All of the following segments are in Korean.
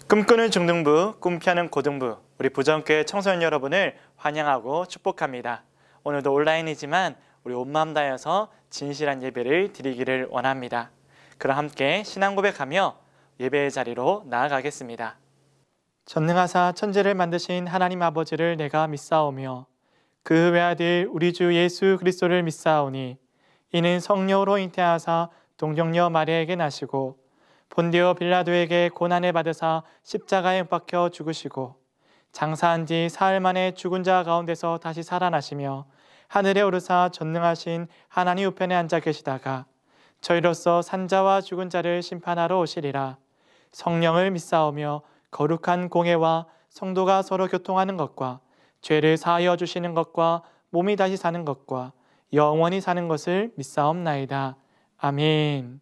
꿈꾸는 중등부, 꿈피하는 고등부, 우리 부정교회 청소년 여러분을 환영하고 축복합니다. 오늘도 온라인이지만 우리 온 마음 다해서 진실한 예배를 드리기를 원합니다. 그럼 함께 신앙 고백하며 예배의 자리로 나아가겠습니다. 전능하사 천지를 만드신 하나님 아버지를 내가 믿사오며 그 외아들 우리 주 예수 그리스도를 믿사오니 이는 성령으로 잉태하사 동정녀 마리아에게 나시고 본디오 빌라도에게 고난을 받으사 십자가에 못 박혀 죽으시고 장사한 지 사흘 만에 죽은 자 가운데서 다시 살아나시며 하늘에 오르사 전능하신 하나님 우편에 앉아 계시다가 저희로서 산자와 죽은 자를 심판하러 오시리라. 성령을 믿사오며 거룩한 공회와 성도가 서로 교통하는 것과 죄를 사하여 주시는 것과 몸이 다시 사는 것과 영원히 사는 것을 믿사옵나이다. 아멘.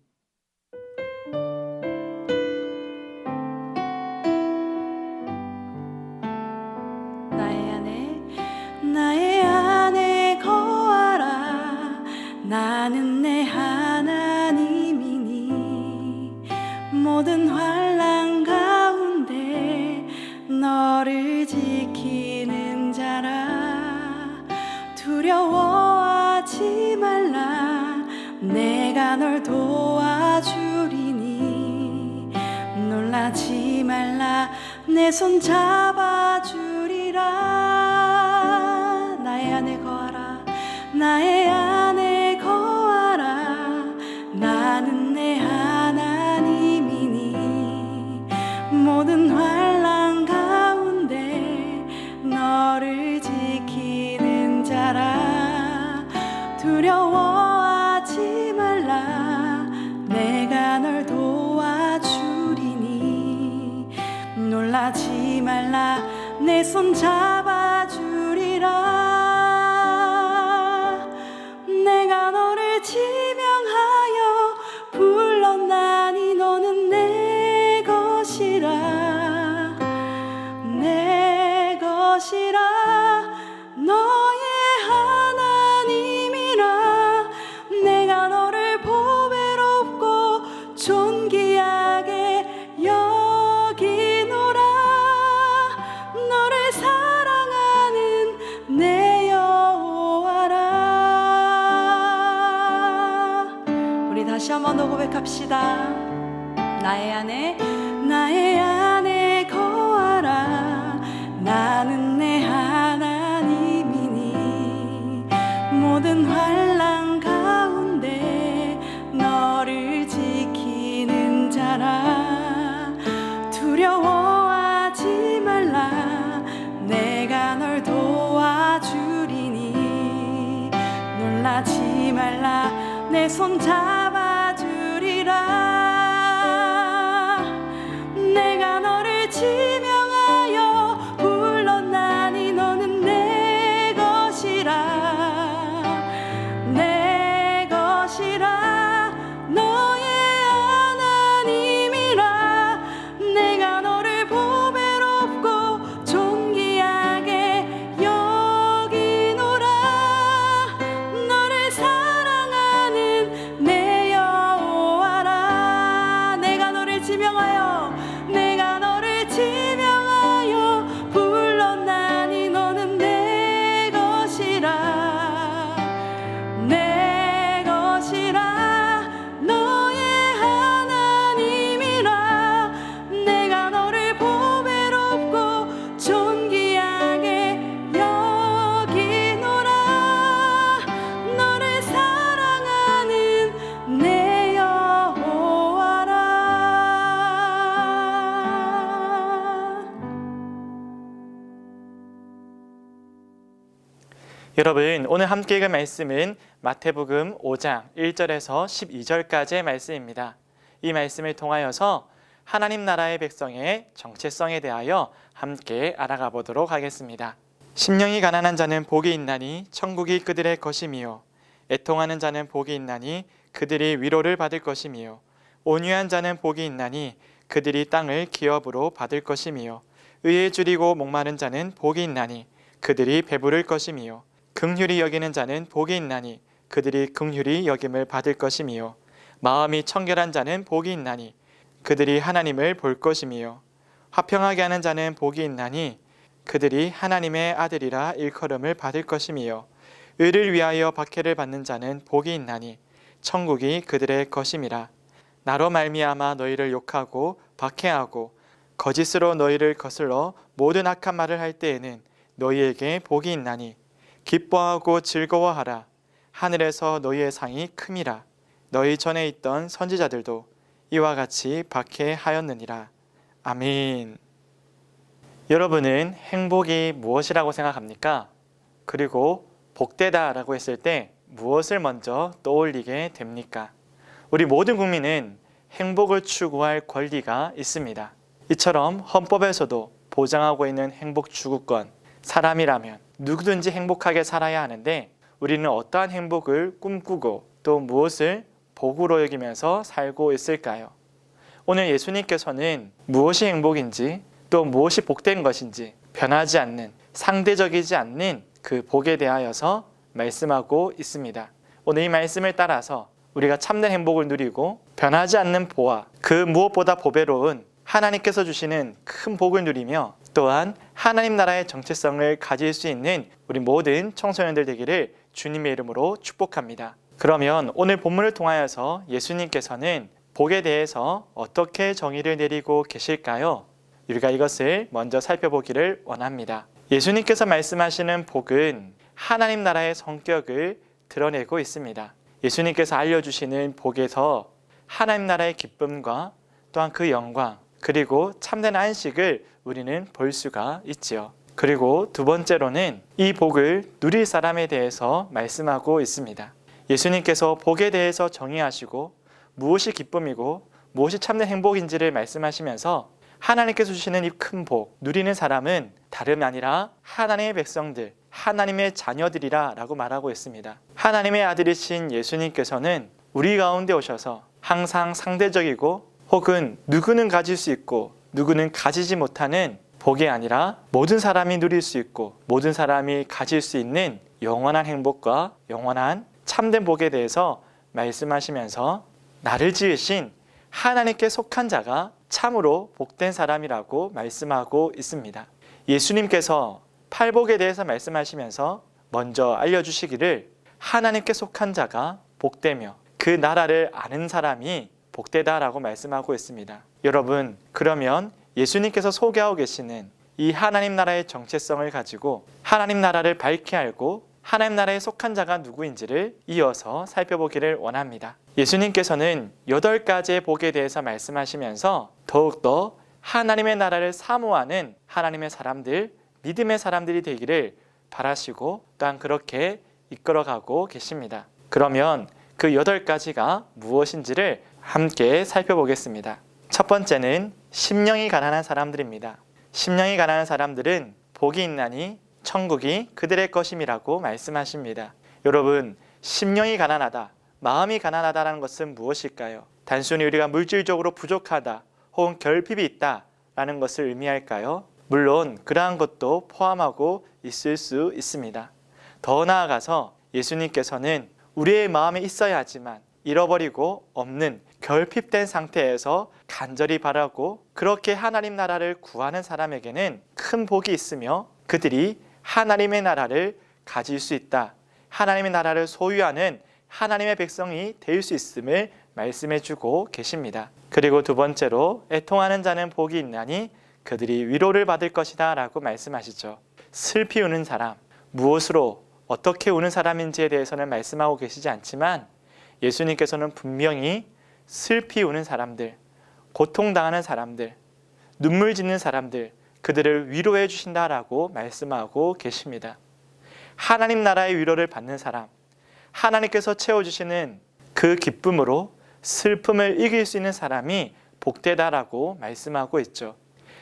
나의 안에 거하라. 나는 내 하나님이니 모든 환난 가운데 너를 지키는 자라. 두려워하지 말라. 내가 널 도와주리니 놀라지 말라. 내 손 잡아주리라. 나의 안에 거하라. 나의 안에 거하라. 나는 내 하나님이니 모든 환난 가운데 너를 지키는 자라. 두려워하지 말라. 내가 널 도와주리니 놀라지 말라. 내 손 잡아주리라. 내가 너를 지명하여 불렀나니 너는 내 것이라. 내 것이라. 너의 하나님이라. 내가 너를 보배롭고 존귀하게 여기노라. 너를 사랑하는 내 여호와라. 우리 다시 한 번 더 고백합시다. 나의 안에 거하라. 나는 내 하나님이니 모든 환난 가운데 너를 지키는 자라. 두려워하지 말라. 내가 널 도와주리니 놀라지 말라. 내 손 잡아주리라. 내가 너를 지명하여 불렀나니 너는 내 것이라. 내 것이라. 너의 하나님이라. 내가 너를 보배롭고 존귀하게 여기노라. 너를 사랑하는 내 여호와라. 내가 너를 지명하여 불렀나니 너는 내 것이라. 내 것이라. 너의 하나님이라. 내가 너를 보배롭고 존귀하게 여기노라. 너를 사랑하는 내 여호와라. 여러분, 오늘 함께 읽은 말씀은 마태복음 5장 1절에서 12절까지의 말씀입니다. 이 말씀을 통하여서 하나님 나라의 백성의 정체성에 대하여 함께 알아가 보도록 하겠습니다. 심령이 가난한 자는 복이 있나니 천국이 그들의 것이미요. 애통하는 자는 복이 있나니 그들이 위로를 받을 것이미요. 온유한 자는 복이 있나니 그들이 땅을 기업으로 받을 것이미요. 의에 줄이고 목마른 자는 복이 있나니 그들이 배부를 것이미요. 긍휼히 여기는 자는 복이 있나니 그들이 긍휼히 여김을 받을 것이미요. 마음이 청결한 자는 복이 있나니 그들이 하나님을 볼 것이미요. 화평하게 하는 자는 복이 있나니 그들이 하나님의 아들이라 일컬음을 받을 것이며 의를 위하여 박해를 받는 자는 복이 있나니 천국이 그들의 것임이라. 나로 말미암아 너희를 욕하고 박해하고 거짓으로 너희를 거슬러 모든 악한 말을 할 때에는 너희에게 복이 있나니 기뻐하고 즐거워하라. 하늘에서 너희의 상이 큼이라. 너희 전에 있던 선지자들도 이와 같이 박해하였느니라. 아멘. 여러분은 행복이 무엇이라고 생각합니까? 그리고 복되다라고 했을 때 무엇을 먼저 떠올리게 됩니까? 우리 모든 국민은 행복을 추구할 권리가 있습니다. 이처럼 헌법에서도 보장하고 있는 행복 추구권, 사람이라면 누구든지 행복하게 살아야 하는데 우리는 어떠한 행복을 꿈꾸고 또 무엇을 복으로 여기면서 살고 있을까요? 오늘 예수님께서는 무엇이 행복인지 또 무엇이 복된 것인지 변하지 않는, 상대적이지 않는 그 복에 대하여서 말씀하고 있습니다. 오늘 이 말씀을 따라서 우리가 참된 행복을 누리고 변하지 않는 보화, 그 무엇보다 보배로운 하나님께서 주시는 큰 복을 누리며 또한 하나님 나라의 정체성을 가질 수 있는 우리 모든 청소년들 되기를 주님의 이름으로 축복합니다. 그러면 오늘 본문을 통하여서 예수님께서는 복에 대해서 어떻게 정의를 내리고 계실까요? 우리가 이것을 먼저 살펴보기를 원합니다. 예수님께서 말씀하시는 복은 하나님 나라의 성격을 드러내고 있습니다. 예수님께서 알려주시는 복에서 하나님 나라의 기쁨과 또한 그 영광, 그리고 참된 안식을 우리는 볼 수가 있지요. 그리고 두 번째로는 이 복을 누릴 사람에 대해서 말씀하고 있습니다. 예수님께서 복에 대해서 정의하시고 무엇이 기쁨이고 무엇이 참된 행복인지를 말씀하시면서 하나님께서 주시는 이 큰 복, 누리는 사람은 다름 아니라 하나님의 백성들, 하나님의 자녀들이라 라고 말하고 있습니다. 하나님의 아들이신 예수님께서는 우리 가운데 오셔서 항상 상대적이고 혹은 누구는 가질 수 있고 누구는 가지지 못하는 복이 아니라 모든 사람이 누릴 수 있고 모든 사람이 가질 수 있는 영원한 행복과 영원한 참된 복에 대해서 말씀하시면서 나를 지으신 하나님께 속한 자가 참으로 복된 사람이라고 말씀하고 있습니다. 예수님께서 팔복에 대해서 말씀하시면서 먼저 알려주시기를 하나님께 속한 자가 복되며 그 나라를 아는 사람이 복되다라고 말씀하고 있습니다. 여러분, 그러면 예수님께서 소개하고 계시는 이 하나님 나라의 정체성을 가지고 하나님 나라를 밝히 알고 하나님 나라에 속한 자가 누구인지를 이어서 살펴보기를 원합니다. 예수님께서는 8가지의 복에 대해서 말씀하시면서 더욱더 하나님의 나라를 사모하는 하나님의 사람들, 믿음의 사람들이 되기를 바라시고 또한 그렇게 이끌어가고 계십니다. 그러면 그 8가지가 무엇인지를 함께 살펴보겠습니다. 첫 번째는 심령이 가난한 사람들입니다. 심령이 가난한 사람들은 복이 있나니 천국이 그들의 것임이라고 말씀하십니다. 여러분, 심령이 가난하다, 마음이 가난하다는 것은 무엇일까요? 단순히 우리가 물질적으로 부족하다 혹은 결핍이 있다라는 것을 의미할까요? 물론 그러한 것도 포함하고 있을 수 있습니다. 더 나아가서 예수님께서는 우리의 마음에 있어야 하지만 잃어버리고 없는 결핍된 상태에서 간절히 바라고 그렇게 하나님 나라를 구하는 사람에게는 큰 복이 있으며 그들이 하나님의 나라를 가질 수 있다, 하나님의 나라를 소유하는 하나님의 백성이 될 수 있음을 말씀해 주고 계십니다. 그리고 두 번째로 애통하는 자는 복이 있나니 그들이 위로를 받을 것이다 라고 말씀하시죠. 슬피 우는 사람, 무엇으로 어떻게 우는 사람인지에 대해서는 말씀하고 계시지 않지만 예수님께서는 분명히 슬피 우는 사람들, 고통당하는 사람들, 눈물 짓는 사람들, 그들을 위로해 주신다라고 말씀하고 계십니다. 하나님 나라의 위로를 받는 사람, 하나님께서 채워주시는 그 기쁨으로 슬픔을 이길 수 있는 사람이 복되다라고 말씀하고 있죠.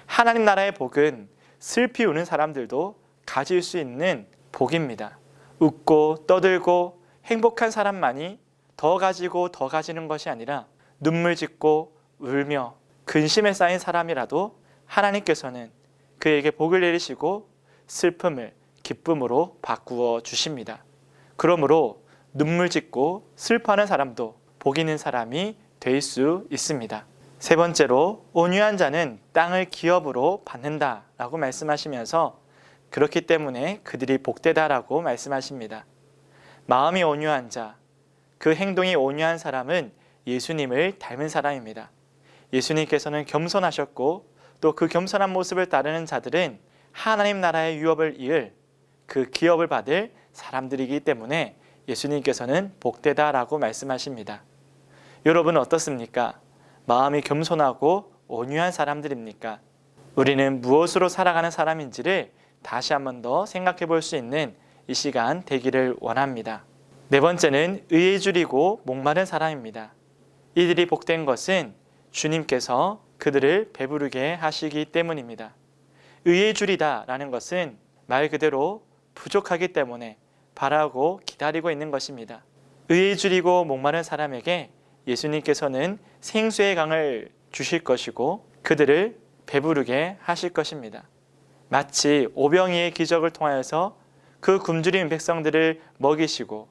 하나님 나라의 복은 슬피 우는 사람들도 가질 수 있는 복입니다. 웃고 떠들고 행복한 사람만이 더 가지고 더 가지는 것이 아니라 눈물 짓고 울며 근심에 쌓인 사람이라도 하나님께서는 그에게 복을 내리시고 슬픔을 기쁨으로 바꾸어 주십니다. 그러므로 눈물 짓고 슬퍼하는 사람도 복 있는 사람이 될 수 있습니다. 세 번째로 온유한 자는 땅을 기업으로 받는다라고 말씀하시면서 그렇기 때문에 그들이 복되다라고 말씀하십니다. 마음이 온유한 자, 그 행동이 온유한 사람은 예수님을 닮은 사람입니다. 예수님께서는 겸손하셨고 또 그 겸손한 모습을 따르는 자들은 하나님 나라의 유업을 이을 그 기업을 받을 사람들이기 때문에 예수님께서는 복되다라고 말씀하십니다. 여러분 어떻습니까? 마음이 겸손하고 온유한 사람들입니까? 우리는 무엇으로 살아가는 사람인지를 다시 한 번 더 생각해 볼 수 있는 이 시간 되기를 원합니다. 네 번째는 의에 줄이고 목마른 사람입니다. 이들이 복된 것은 주님께서 그들을 배부르게 하시기 때문입니다. 의에 줄이다 라는 것은 말 그대로 부족하기 때문에 바라고 기다리고 있는 것입니다. 의에 줄이고 목마른 사람에게 예수님께서는 생수의 강을 주실 것이고 그들을 배부르게 하실 것입니다. 마치 오병이의 기적을 통하여서 그 굶주린 백성들을 먹이시고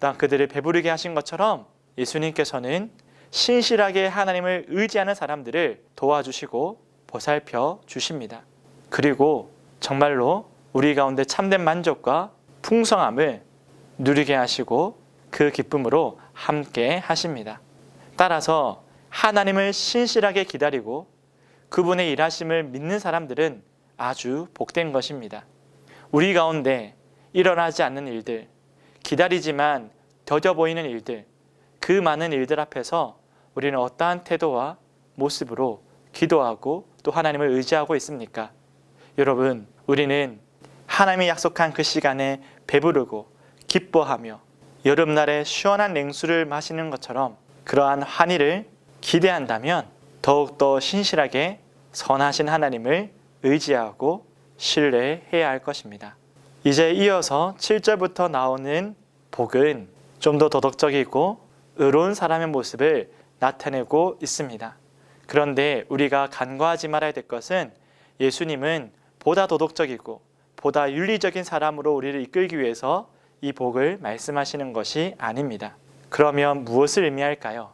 또한 그들을 배부르게 하신 것처럼 예수님께서는 신실하게 하나님을 의지하는 사람들을 도와주시고 보살펴 주십니다. 그리고 정말로 우리 가운데 참된 만족과 풍성함을 누리게 하시고 그 기쁨으로 함께 하십니다. 따라서 하나님을 신실하게 기다리고 그분의 일하심을 믿는 사람들은 아주 복된 것입니다. 우리 가운데 일어나지 않는 일들, 기다리지만 더뎌 보이는 일들, 그 많은 일들 앞에서 우리는 어떠한 태도와 모습으로 기도하고 또 하나님을 의지하고 있습니까? 여러분, 우리는 하나님이 약속한 그 시간에 배부르고 기뻐하며 여름날에 시원한 냉수를 마시는 것처럼 그러한 환희를 기대한다면 더욱더 신실하게 선하신 하나님을 의지하고 신뢰해야 할 것입니다. 이제 이어서 7절부터 나오는 복은 좀 더 도덕적이고 의로운 사람의 모습을 나타내고 있습니다. 그런데 우리가 간과하지 말아야 될 것은 예수님은 보다 도덕적이고 보다 윤리적인 사람으로 우리를 이끌기 위해서 이 복을 말씀하시는 것이 아닙니다. 그러면 무엇을 의미할까요?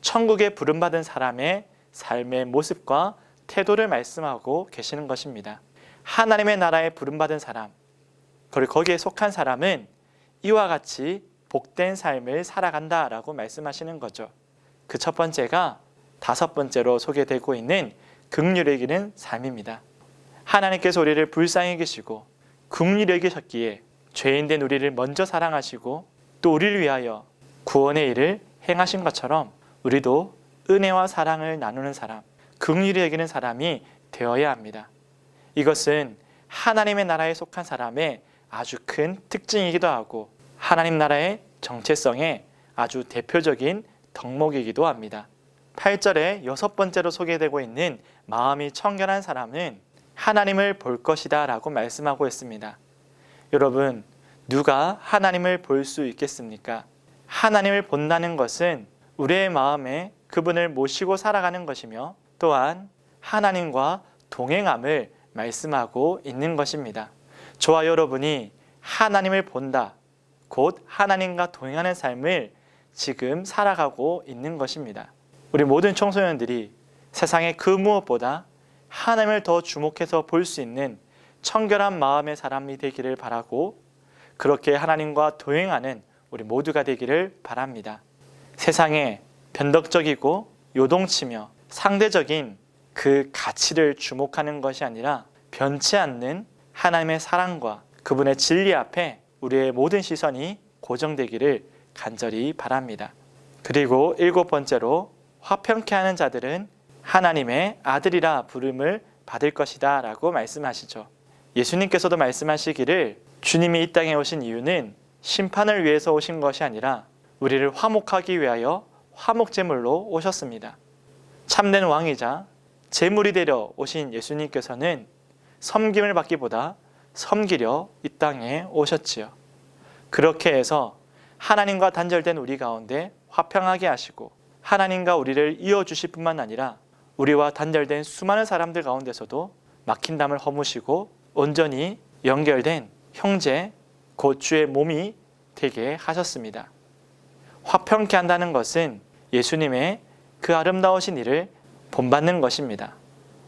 천국에 부름받은 사람의 삶의 모습과 태도를 말씀하고 계시는 것입니다. 하나님의 나라에 부름받은 사람, 그리고 거기에 속한 사람은 이와 같이 복된 삶을 살아간다라고 말씀하시는 거죠. 그 첫 번째가 다섯 번째로 소개되고 있는 긍휼히 여기는 삶입니다. 하나님께서 우리를 불쌍히 여기시고 긍휼히 여기셨기에 죄인된 우리를 먼저 사랑하시고 또 우리를 위하여 구원의 일을 행하신 것처럼 우리도 은혜와 사랑을 나누는 사람, 긍휼히 여기는 사람이 되어야 합니다. 이것은 하나님의 나라에 속한 사람의 아주 큰 특징이기도 하고 하나님 나라의 정체성의 아주 대표적인 덕목이기도 합니다. 8절에 여섯 번째로 소개되고 있는 마음이 청결한 사람은 하나님을 볼 것이다 라고 말씀하고 있습니다. 여러분, 누가 하나님을 볼 수 있겠습니까? 하나님을 본다는 것은 우리의 마음에 그분을 모시고 살아가는 것이며 또한 하나님과 동행함을 말씀하고 있는 것입니다. 저와 여러분이 하나님을 본다, 곧 하나님과 동행하는 삶을 지금 살아가고 있는 것입니다. 우리 모든 청소년들이 세상의 그 무엇보다 하나님을 더 주목해서 볼 수 있는 청결한 마음의 사람이 되기를 바라고 그렇게 하나님과 동행하는 우리 모두가 되기를 바랍니다. 세상에 변덕적이고 요동치며 상대적인 그 가치를 주목하는 것이 아니라 변치 않는 하나님의 사랑과 그분의 진리 앞에 우리의 모든 시선이 고정되기를 간절히 바랍니다. 그리고 일곱 번째로 화평케 하는 자들은 하나님의 아들이라 부름을 받을 것이다 라고 말씀하시죠. 예수님께서도 말씀하시기를 주님이 이 땅에 오신 이유는 심판을 위해서 오신 것이 아니라 우리를 화목하기 위하여 화목제물로 오셨습니다. 참된 왕이자 제물이 되려 오신 예수님께서는 섬김을 받기보다 섬기려 이 땅에 오셨지요. 그렇게 해서 하나님과 단절된 우리 가운데 화평하게 하시고 하나님과 우리를 이어주실 뿐만 아니라 우리와 단절된 수많은 사람들 가운데서도 막힌 담을 허무시고 온전히 연결된 형제 곧 주의 몸이 되게 하셨습니다. 화평케 한다는 것은 예수님의 그 아름다우신 일을 본받는 것입니다.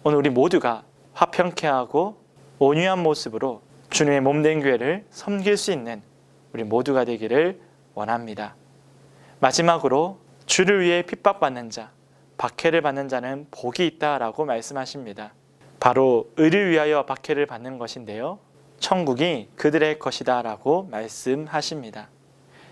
오늘 우리 모두가 화평케 하고 온유한 모습으로 주님의 몸된 교회를 섬길 수 있는 우리 모두가 되기를 원합니다. 마지막으로 주를 위해 핍박받는 자, 박해를 받는 자는 복이 있다라고 말씀하십니다. 바로 의를 위하여 박해를 받는 것인데요, 천국이 그들의 것이다 라고 말씀하십니다.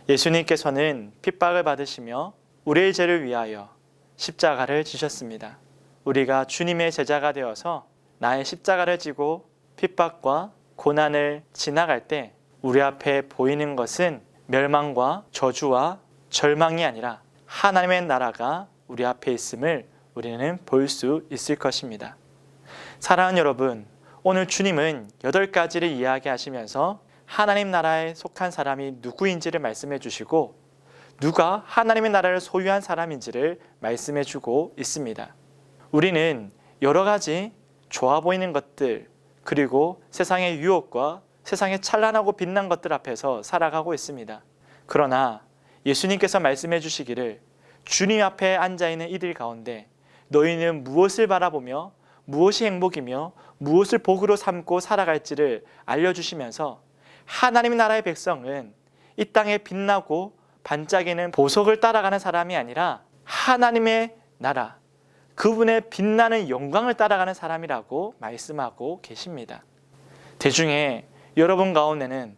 예수님께서는 핍박을 받으시며 우리의 죄를 위하여 십자가를 지셨습니다. 우리가 주님의 제자가 되어서 나의 십자가를 지고 핍박과 고난을 지나갈 때 우리 앞에 보이는 것은 멸망과 저주와 절망이 아니라 하나님의 나라가 우리 앞에 있음을 우리는 볼 수 있을 것입니다. 사랑하는 여러분, 오늘 주님은 8가지를 이야기하시면서 하나님 나라에 속한 사람이 누구인지를 말씀해 주시고 누가 하나님의 나라를 소유한 사람인지를 말씀해 주고 있습니다. 우리는 여러 가지 좋아 보이는 것들, 그리고 세상의 유혹과 세상의 찬란하고 빛난 것들 앞에서 살아가고 있습니다. 그러나 예수님께서 말씀해 주시기를 주님 앞에 앉아있는 이들 가운데 너희는 무엇을 바라보며 무엇이 행복이며 무엇을 복으로 삼고 살아갈지를 알려주시면서 하나님의 나라의 백성은 이 땅에 빛나고 반짝이는 보석을 따라가는 사람이 아니라 하나님의 나라, 그분의 빛나는 영광을 따라가는 사람이라고 말씀하고 계십니다. 대중에 여러분 가운데는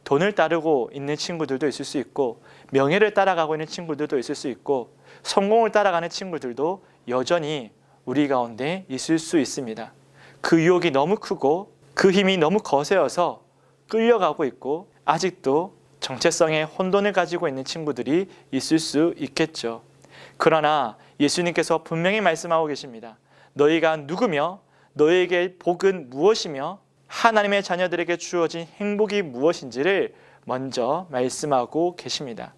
돈을 따르고 있는 친구들도 있을 수 있고 명예를 따라가고 있는 친구들도 있을 수 있고 성공을 따라가는 친구들도 여전히 우리 가운데 있을 수 있습니다. 그 유혹이 너무 크고 그 힘이 너무 거세어서 끌려가고 있고 아직도 정체성의 혼돈을 가지고 있는 친구들이 있을 수 있겠죠. 그러나 예수님께서 분명히 말씀하고 계십니다. 너희가 누구며 너희에게 복은 무엇이며 하나님의 자녀들에게 주어진 행복이 무엇인지를 먼저 말씀하고 계십니다.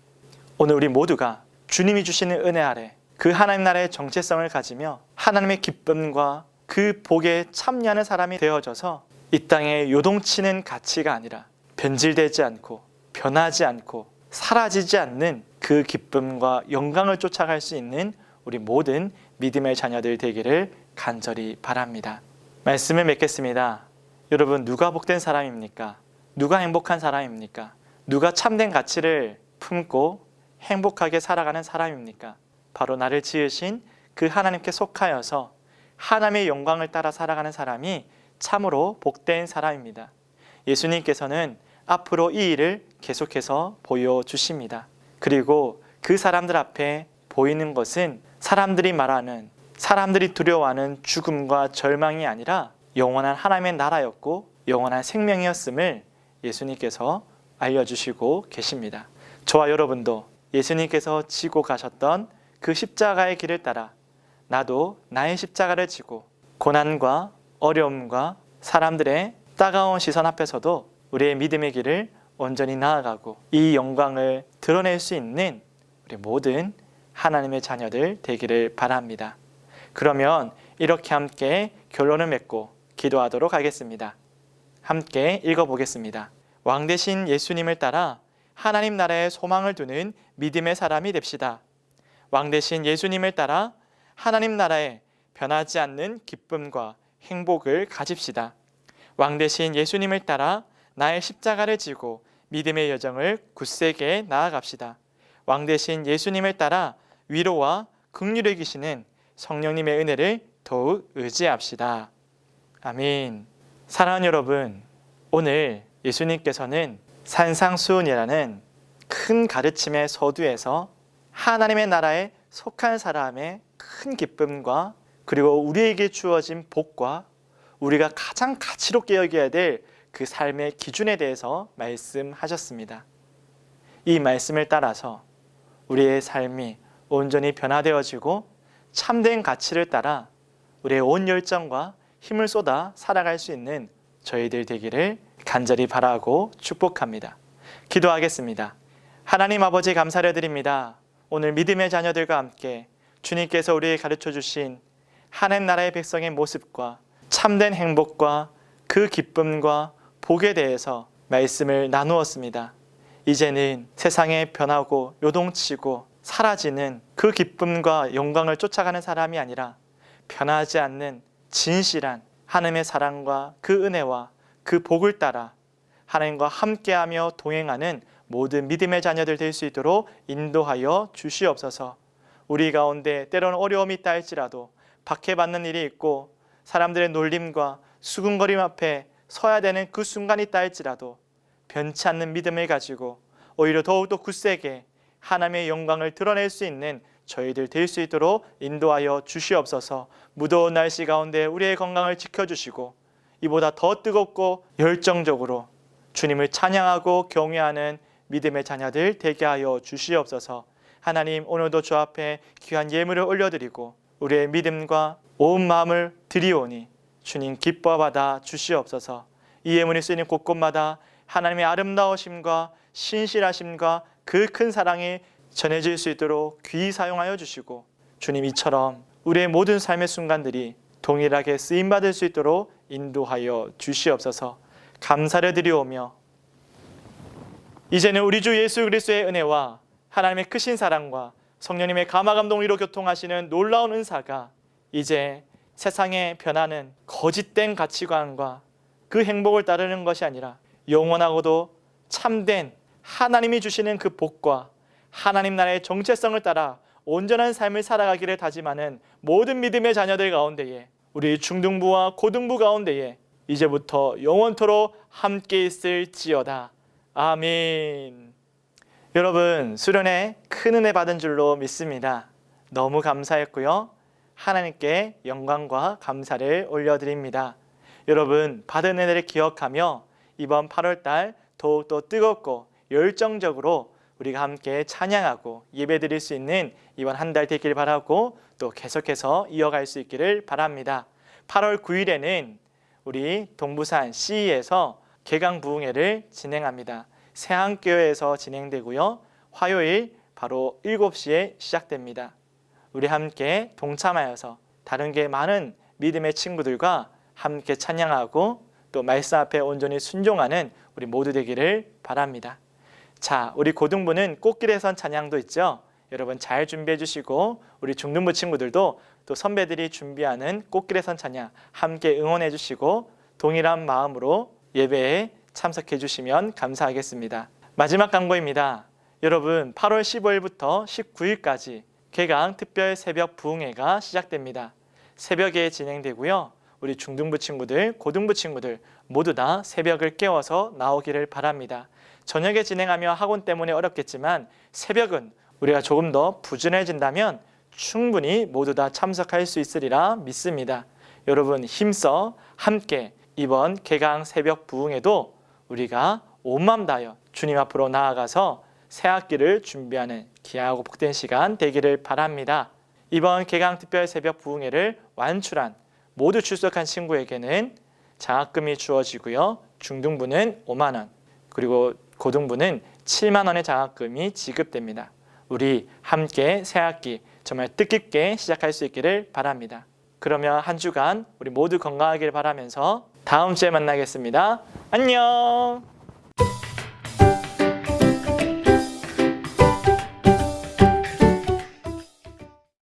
오늘 우리 모두가 주님이 주시는 은혜 아래 그 하나님 나라의 정체성을 가지며 하나님의 기쁨과 그 복에 참여하는 사람이 되어져서 이 땅에 요동치는 가치가 아니라 변질되지 않고 변하지 않고 사라지지 않는 그 기쁨과 영광을 쫓아갈 수 있는 우리 모든 믿음의 자녀들 되기를 간절히 바랍니다. 말씀을 맺겠습니다. 여러분, 누가 복된 사람입니까? 누가 행복한 사람입니까? 누가 참된 가치를 품고 행복하게 살아가는 사람입니까? 바로 나를 지으신 그 하나님께 속하여서 하나님의 영광을 따라 살아가는 사람이 참으로 복된 사람입니다. 예수님께서는 앞으로 이 일을 계속해서 보여주십니다. 그리고 그 사람들 앞에 보이는 것은 사람들이 말하는, 사람들이 두려워하는 죽음과 절망이 아니라 영원한 하나님의 나라였고 영원한 생명이었음을 예수님께서 알려주시고 계십니다. 저와 여러분도 예수님께서 지고 가셨던 그 십자가의 길을 따라 나도 나의 십자가를 지고 고난과 어려움과 사람들의 따가운 시선 앞에서도 우리의 믿음의 길을 온전히 나아가고 이 영광을 드러낼 수 있는 우리 모든 하나님의 자녀들 되기를 바랍니다. 그러면 이렇게 함께 결론을 맺고 기도하도록 하겠습니다. 함께 읽어보겠습니다. 왕 대신 예수님을 따라 하나님 나라에 소망을 두는 믿음의 사람이 됩시다. 왕 대신 예수님을 따라 하나님 나라에 변하지 않는 기쁨과 행복을 가집시다. 왕 대신 예수님을 따라 나의 십자가를 지고 믿음의 여정을 굳세게 나아갑시다. 왕 대신 예수님을 따라 위로와 긍휼을 주시는 성령님의 은혜를 더욱 의지합시다. 아멘. 사랑하는 여러분, 오늘 예수님께서는 산상수훈이라는 큰 가르침의 서두에서 하나님의 나라에 속한 사람의 큰 기쁨과 그리고 우리에게 주어진 복과 우리가 가장 가치롭게 여겨야 될 그 삶의 기준에 대해서 말씀하셨습니다. 이 말씀을 따라서 우리의 삶이 온전히 변화되어지고 참된 가치를 따라 우리의 온 열정과 힘을 쏟아 살아갈 수 있는 저희들 되기를 간절히 바라고 축복합니다. 기도하겠습니다. 하나님 아버지, 감사를 드립니다. 오늘 믿음의 자녀들과 함께 주님께서 우리에게 가르쳐 주신 하나님 나라의 백성의 모습과 참된 행복과 그 기쁨과 복에 대해서 말씀을 나누었습니다. 이제는 세상에 변하고 요동치고 사라지는 그 기쁨과 영광을 쫓아가는 사람이 아니라 변하지 않는 진실한 하나님의 사랑과 그 은혜와 그 복을 따라 하나님과 함께하며 동행하는 모든 믿음의 자녀들 될 수 있도록 인도하여 주시옵소서. 우리 가운데 때로는 어려움이 있다 할지라도 박해받는 일이 있고 사람들의 놀림과 수군거림 앞에 서야 되는 그 순간이 있다 할지라도 변치 않는 믿음을 가지고 오히려 더욱더 굳세게 하나님의 영광을 드러낼 수 있는 저희들 될 수 있도록 인도하여 주시옵소서. 무더운 날씨 가운데 우리의 건강을 지켜주시고 이보다 더 뜨겁고 열정적으로 주님을 찬양하고 경외하는 믿음의 자녀들 되게 하여 주시옵소서. 하나님, 오늘도 주 앞에 귀한 예물을 올려드리고 우리의 믿음과 온 마음을 드리오니 주님 기뻐 받아 주시옵소서. 이 예물이 쓰이는 곳곳마다 하나님의 아름다우심과 신실하심과 그 큰 사랑이 전해질 수 있도록 귀히 사용하여 주시고 주님 이처럼 우리의 모든 삶의 순간들이 동일하게 쓰임받을 수 있도록 인도하여 주시옵소서. 감사를 드리오며 이제는 우리 주 예수 그리스도의 은혜와 하나님의 크신 사랑과 성령님의 감화 감동으로 교통하시는 놀라운 은사가 이제 세상에 변하는 거짓된 가치관과 그 행복을 따르는 것이 아니라 영원하고도 참된 하나님이 주시는 그 복과 하나님 나라의 정체성을 따라 온전한 삶을 살아가기를 다짐하는 모든 믿음의 자녀들 가운데에 우리 중등부와 고등부 가운데에 이제부터 영원토록 함께 있을지어다. 아멘. 여러분, 수련회 큰 은혜 받은 줄로 믿습니다. 너무 감사했고요. 하나님께 영광과 감사를 올려드립니다. 여러분, 받은 은혜를 기억하며 이번 8월달 더욱더 뜨겁고 열정적으로 우리가 함께 찬양하고 예배드릴 수 있는 이번 한 달 되길 바라고 또 계속해서 이어갈 수 있기를 바랍니다. 8월 9일에는 우리 동부산 CE에서 개강 부흥회를 진행합니다. 새한교회에서 진행되고요. 화요일 바로 7시에 시작됩니다. 우리 함께 동참하여서 다른 게 많은 믿음의 친구들과 함께 찬양하고 또 말씀 앞에 온전히 순종하는 우리 모두 되기를 바랍니다. 자, 우리 고등부는 꽃길에 선 찬양도 있죠. 여러분 잘 준비해 주시고 우리 중등부 친구들도 또 선배들이 준비하는 꽃길에 선 찬양 함께 응원해 주시고 동일한 마음으로 예배에 참석해 주시면 감사하겠습니다. 마지막 광고입니다. 여러분 8월 15일부터 19일까지 개강 특별 새벽 부흥회가 시작됩니다. 새벽에 진행되고요. 우리 중등부 친구들, 고등부 친구들 모두 다 새벽을 깨워서 나오기를 바랍니다. 저녁에 진행하며 학원 때문에 어렵겠지만 새벽은 우리가 조금 더 부지런해진다면 충분히 모두 다 참석할 수 있으리라 믿습니다. 여러분 힘써 함께 이번 개강 새벽 부흥에도 우리가 온 마음 다하여 주님 앞으로 나아가서 새 학기를 준비하는 귀하고 복된 시간 되기를 바랍니다. 이번 개강 특별 새벽 부흥회를 완출한 모두 출석한 친구에게는 장학금이 주어지고요. 중등부는 5만 원, 그리고 고등부는 7만 원의 장학금이 지급됩니다. 우리 함께 새 학기 정말 뜻깊게 시작할 수 있기를 바랍니다. 그러면 한 주간 우리 모두 건강하기를 바라면서 다음 주에 만나겠습니다. 안녕.